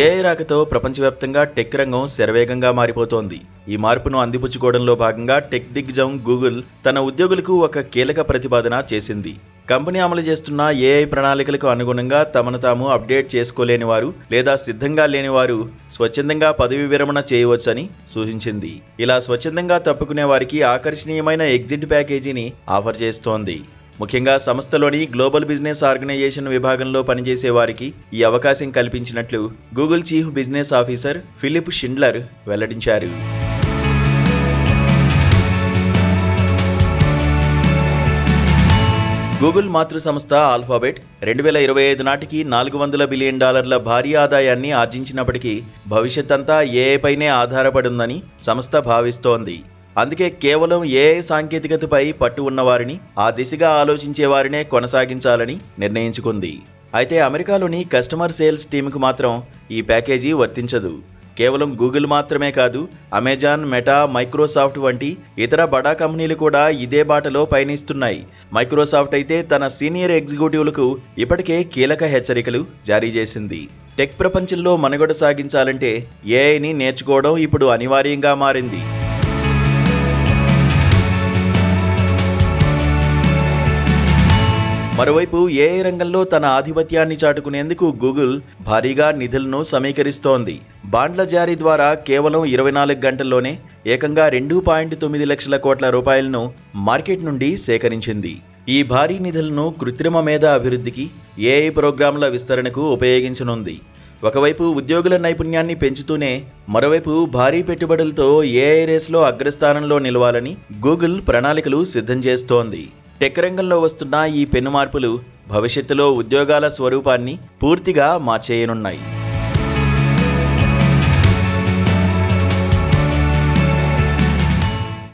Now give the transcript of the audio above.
AI రాకతో ప్రపంచవ్యాప్తంగా tech రంగం శరవేగంగా మారిపోతోంది. ఈ మార్పును అందిపుచ్చుకోవడంలో భాగంగా టెక్ దిగ్గజం గూగుల్ తన ఉద్యోగులకు ఒక కీలక ప్రతిపాదన చేసింది. కంపెనీ అమలు చేస్తున్న ఏఐ ప్రణాళికలకు అనుగుణంగా తమను తాము అప్డేట్ చేసుకోలేని వారు లేదా సిద్ధంగా లేని వారు స్వచ్ఛందంగా పదవి విరమణ చేయవచ్చని సూచించింది. ఇలా స్వచ్ఛందంగా తప్పుకునే వారికి ఆకర్షణీయమైన ఎగ్జిట్ ప్యాకేజీని ఆఫర్ చేస్తోంది. ముఖ్యంగా సంస్థలోని గ్లోబల్ బిజినెస్ ఆర్గనైజేషన్ విభాగంలో పనిచేసే వారికి ఈ అవకాశం కల్పించినట్లు Google chief business officer Philip Schindler వెల్లడించారు. గూగుల్ మాతృ సంస్థ ఆల్ఫాబెట్ 2025 నాటికి $400 బిలియన్ భారీ ఆదాయాన్ని ఆర్జించినప్పటికీ భవిష్యత్ అంతా ఏఐ పైనే ఆధారపడిందని సంస్థ భావిస్తోంది. అందుకే కేవలం ఏఐ సాంకేతికతపై పట్టు ఉన్నవారిని, ఆ దిశగా ఆలోచించే వారినే కొనసాగించాలని నిర్ణయించుకుంది. అయితే అమెరికాలోని కస్టమర్ సేల్స్ టీంకు మాత్రం ఈ ప్యాకేజీ వర్తించదు. కేవలం గూగుల్ మాత్రమే కాదు, అమెజాన్, మెటా, మైక్రోసాఫ్ట్ వంటి ఇతర బడా కంపెనీలు కూడా ఇదే బాటలో పయనిస్తున్నాయి. మైక్రోసాఫ్ట్ అయితే తన సీనియర్ ఎగ్జిక్యూటివ్లకు ఇప్పటికే కీలక హెచ్చరికలు జారీ చేసింది. టెక్ ప్రపంచంలో మనుగడ సాగించాలంటే ఏఐని నేర్చుకోవడం ఇప్పుడు అనివార్యంగా మారింది. మరోవైపు ఏఐ రంగంలో తన ఆధిపత్యాన్ని చాటుకునేందుకు గూగుల్ భారీగా నిధులను సమీకరిస్తోంది. బాండ్ల జారీ ద్వారా కేవలం 24 గంటల్లోనే ఏకంగా 2.9 లక్షల కోట్ల రూపాయలను మార్కెట్ నుండి సేకరించింది. ఈ భారీ నిధులను కృత్రిమ మేధ అభివృద్ధికి, ఏఐ ప్రోగ్రాంల విస్తరణకు ఉపయోగించనుంది. ఒకవైపు ఉద్యోగుల నైపుణ్యాన్ని పెంచుతూనే మరోవైపు భారీ పెట్టుబడులతో ఏఐ రేస్లో అగ్రస్థానంలో నిలవాలని గూగుల్ ప్రణాళికలు సిద్ధం చేస్తోంది. టెక్ రంగంలో వస్తున్న ఈ పెను మార్పులు భవిష్యత్తులో ఉద్యోగాల స్వరూపాన్ని పూర్తిగా మార్చేయనున్నాయి.